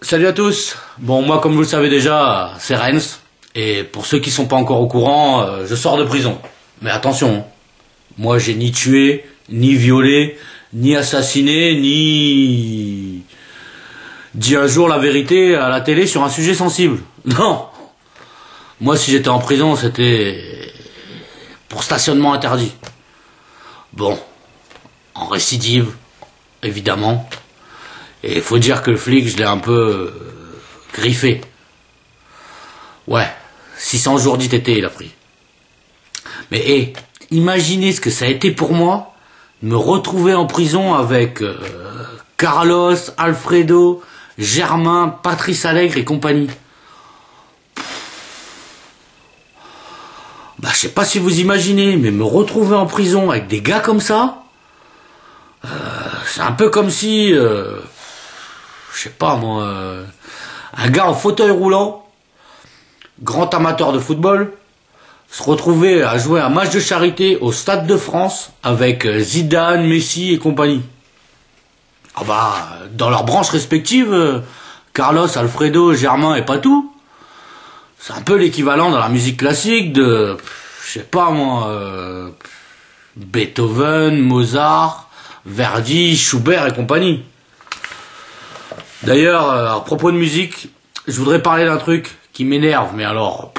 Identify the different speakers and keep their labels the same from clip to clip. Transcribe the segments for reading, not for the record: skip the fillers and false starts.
Speaker 1: Salut à tous. Bon, moi, comme vous le savez déjà, c'est Rennes. Et pour ceux qui sont pas encore au courant, je sors de prison. Mais attention, hein. Moi, j'ai ni tué, ni violé, ni assassiné, ni dit un jour la vérité à la télé sur un sujet sensible. Non. Moi, si j'étais en prison, c'était pour stationnement interdit. Bon, en récidive, évidemment. Et il faut dire que le flic, je l'ai un peu griffé. Ouais, 600 jours d'ITT il a pris. Mais imaginez ce que ça a été pour moi, de me retrouver en prison avec Carlos, Alfredo, Germain, Patrice Allègre et compagnie. Bah, je sais pas si vous imaginez, mais me retrouver en prison avec des gars comme ça, c'est un peu comme si, je sais pas moi, un gars en fauteuil roulant, grand amateur de football, se retrouver à jouer un match de charité au Stade de France avec Zidane, Messi et compagnie. Ah bah, dans leurs branches respectives, Carlos, Alfredo, Germain et Patou, c'est un peu l'équivalent dans la musique classique de, je sais pas moi, Beethoven, Mozart, Verdi, Schubert et compagnie. D'ailleurs, à propos de musique, je voudrais parler d'un truc qui m'énerve, mais alors,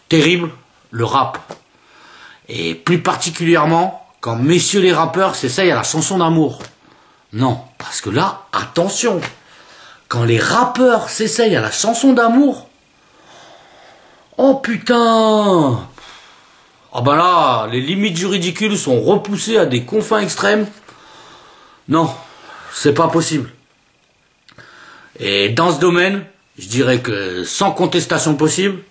Speaker 1: terrible, le rap. Et plus particulièrement, quand messieurs les rappeurs s'essayent à la chanson d'amour. Non, parce que là, attention, quand les rappeurs s'essayent à la chanson d'amour, oh putain! Ah ben là, les limites du ridicule sont repoussées à des confins extrêmes. Non, c'est pas possible. Et dans ce domaine, je dirais que sans contestation possible,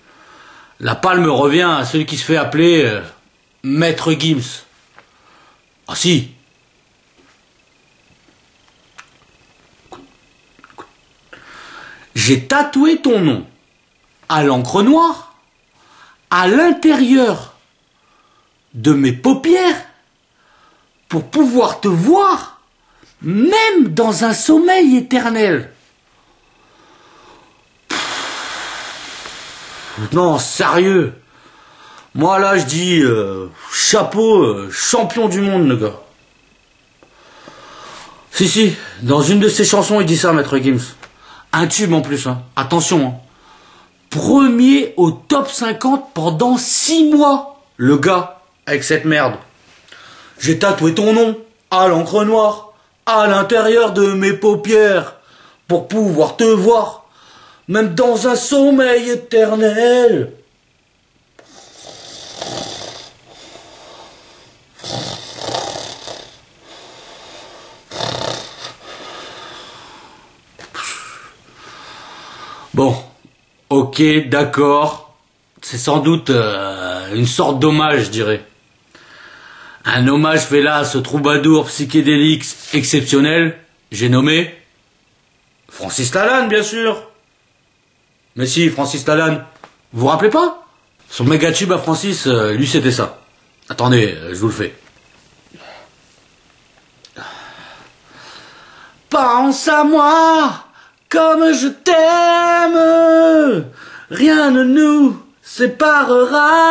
Speaker 1: la palme revient à celui qui se fait appeler Maître Gims. Ah si. J'ai tatoué ton nom à l'encre noire à l'intérieur de mes paupières pour pouvoir te voir même dans un sommeil éternel. Non, sérieux. Moi là je dis chapeau, champion du monde le gars. Si, dans une de ses chansons il dit ça, Maître Gims. Un tube en plus, hein. Attention, hein. Premier au top 50 pendant 6 mois, le gars, avec cette merde. J'ai tatoué ton nom à l'encre noire, à l'intérieur de mes paupières, pour pouvoir te voir, même dans un sommeil éternel. Bon, ok, d'accord. C'est sans doute une sorte d'hommage, je dirais. Un hommage fait là à ce troubadour psychédélique exceptionnel, j'ai nommé Francis Lalanne, bien sûr. Mais si, Francis Lalanne, vous vous rappelez pas? Son méga tube à Francis, lui c'était ça. Attendez, je vous le fais. Pense à moi comme je t'aime, rien ne nous séparera,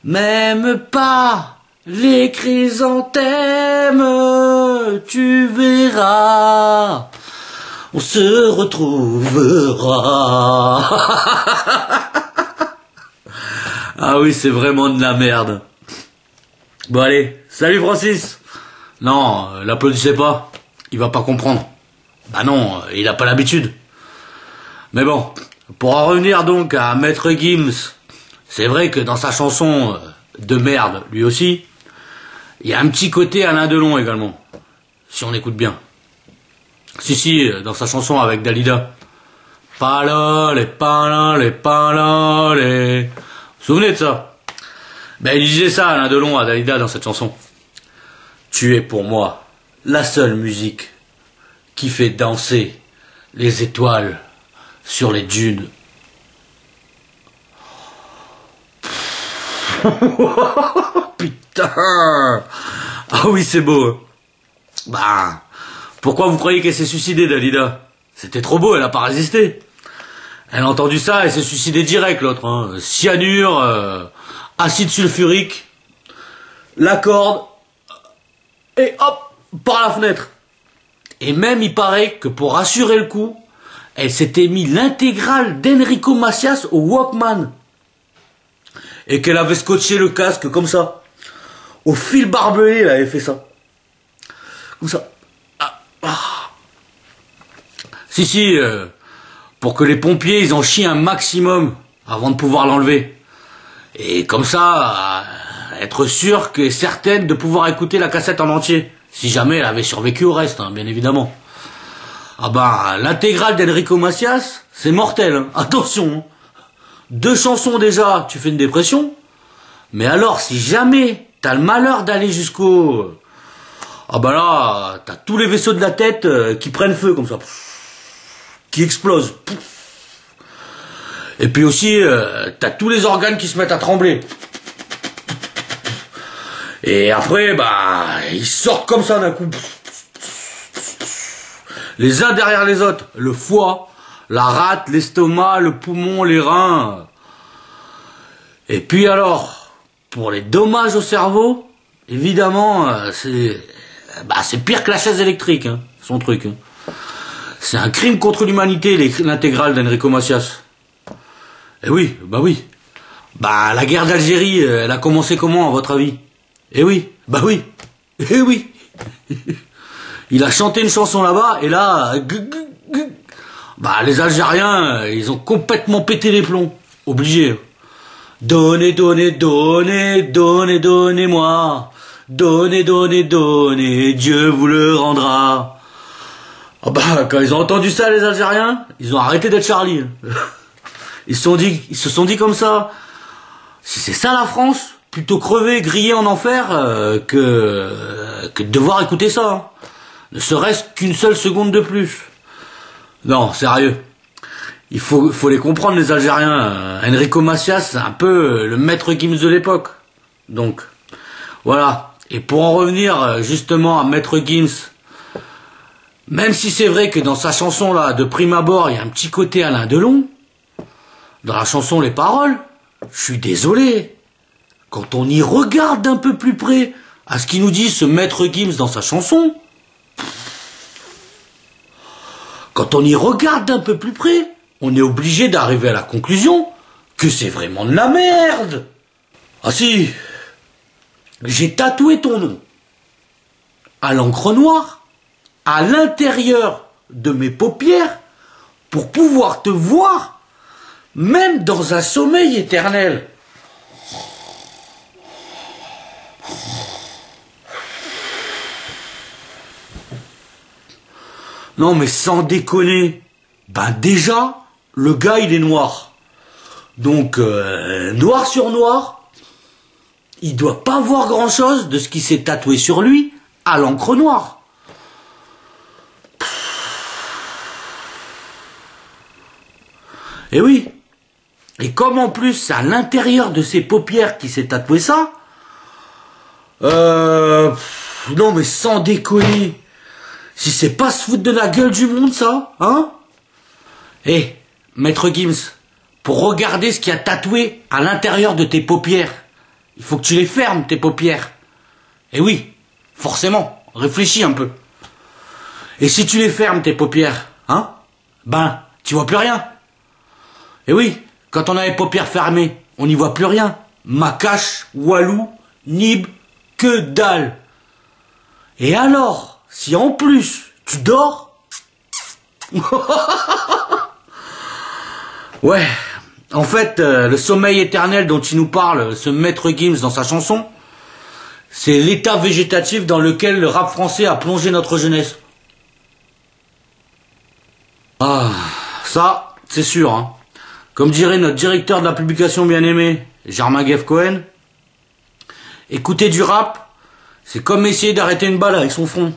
Speaker 1: même pas les chrysanthèmes, tu verras, on se retrouvera. Ah oui, c'est vraiment de la merde. Bon allez, salut Francis. Non, l'applaudissez pas, il va pas comprendre. Bah non, il a pas l'habitude. Mais bon, pour en revenir donc à Maître Gims, c'est vrai que dans sa chanson de merde, lui aussi, il y a un petit côté Alain Delon également, si on écoute bien. Si, dans sa chanson avec Dalida. Palole, palole, palole. Vous vous souvenez de ça? Ben il disait ça, Alain Delon, à Dalida dans cette chanson. Tu es pour moi la seule musique qui fait danser les étoiles sur les dunes. Putain. Ah oui, c'est beau. Bah, pourquoi vous croyez qu'elle s'est suicidée, Dalida? C'était trop beau, elle a pas résisté. Elle a entendu ça, elle s'est suicidée direct, l'autre. Hein. Cyanure, acide sulfurique, la corde, et hop, par la fenêtre. Et même, il paraît que pour assurer le coup, elle s'était mis l'intégrale d'Enrico Macias au Walkman. Et qu'elle avait scotché le casque comme ça. Au fil barbelé, elle avait fait ça. Comme ça. Si, pour que les pompiers, ils en chient un maximum avant de pouvoir l'enlever. Et comme ça, être sûr qu'elle est certaine de pouvoir écouter la cassette en entier. Si jamais elle avait survécu au reste, hein, bien évidemment. Ah bah, l'intégrale d'Enrico Macias, c'est mortel. Hein. Attention, hein. 2 chansons déjà, tu fais une dépression. Mais alors, si jamais t'as le malheur d'aller jusqu'au... Ah bah là, t'as tous les vaisseaux de la tête qui prennent feu comme ça. Qui explosent. Et puis aussi, t'as tous les organes qui se mettent à trembler. Et après, bah, ils sortent comme ça d'un coup. Les uns derrière les autres. Le foie, la rate, l'estomac, le poumon, les reins. Et puis alors, pour les dommages au cerveau, évidemment, c'est pire que la chaise électrique, hein, son truc. Hein. C'est un crime contre l'humanité, l'intégrale d'Enrico Macias. Eh oui, bah oui. Bah, la guerre d'Algérie, elle a commencé comment, à votre avis? Eh oui, bah oui. Eh oui. Il a chanté une chanson là-bas, et là... Bah, les Algériens, ils ont complètement pété les plombs. Obligés. Donnez, donnez, donnez, donnez, donnez-moi. Donnez, donnez, donnez, Dieu vous le rendra. Ah bah, quand ils ont entendu ça, les Algériens, ils ont arrêté d'être Charlie. Ils se sont dit comme ça, si c'est ça la France, plutôt crever, griller en enfer, que de devoir écouter ça. Hein. Ne serait-ce qu'une seule seconde de plus. Non, sérieux. Il faut les comprendre, les Algériens. Enrico Macias, c'est un peu le maître Gims de l'époque. Donc, voilà. Et pour en revenir justement à maître Gims, même si c'est vrai que dans sa chanson là, de prime abord, il y a un petit côté Alain Delon, dans la chanson les paroles, je suis désolé, quand on y regarde d'un peu plus près à ce qu'il nous dit ce maître Gims dans sa chanson, quand on y regarde d'un peu plus près, on est obligé d'arriver à la conclusion que c'est vraiment de la merde. Ah si, j'ai tatoué ton nom à l'encre noire à l'intérieur de mes paupières pour pouvoir te voir même dans un sommeil éternel. Non mais sans déconner, ben déjà, le gars il est noir. Donc, noir sur noir, il doit pas voir grand chose de ce qui s'est tatoué sur lui à l'encre noire. Et oui. Et comme en plus c'est à l'intérieur de ses paupières qu'il s'est tatoué ça, non mais sans déconner, si c'est pas se foutre de la gueule du monde ça, hein? Eh, maître Gims, pour regarder ce qu'il y a tatoué à l'intérieur de tes paupières, il faut que tu les fermes tes paupières. Et oui, forcément, réfléchis un peu. Et si tu les fermes tes paupières, hein? Ben, tu vois plus rien. Et oui, quand on a les paupières fermées, on n'y voit plus rien. Macache, Walou, Nib, que dalle. Et alors, si en plus tu dors, ouais, en fait, le sommeil éternel dont il nous parle, ce maître Gims dans sa chanson, c'est l'état végétatif dans lequel le rap français a plongé notre jeunesse. Ah, ça, c'est sûr, hein. Comme dirait notre directeur de la publication bien-aimé, Germain-Geff Cohen, écouter du rap, c'est comme essayer d'arrêter une balle avec son front.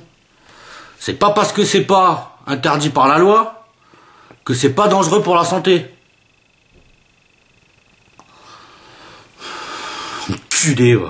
Speaker 1: C'est pas parce que c'est pas interdit par la loi que c'est pas dangereux pour la santé. Enculé, ouais.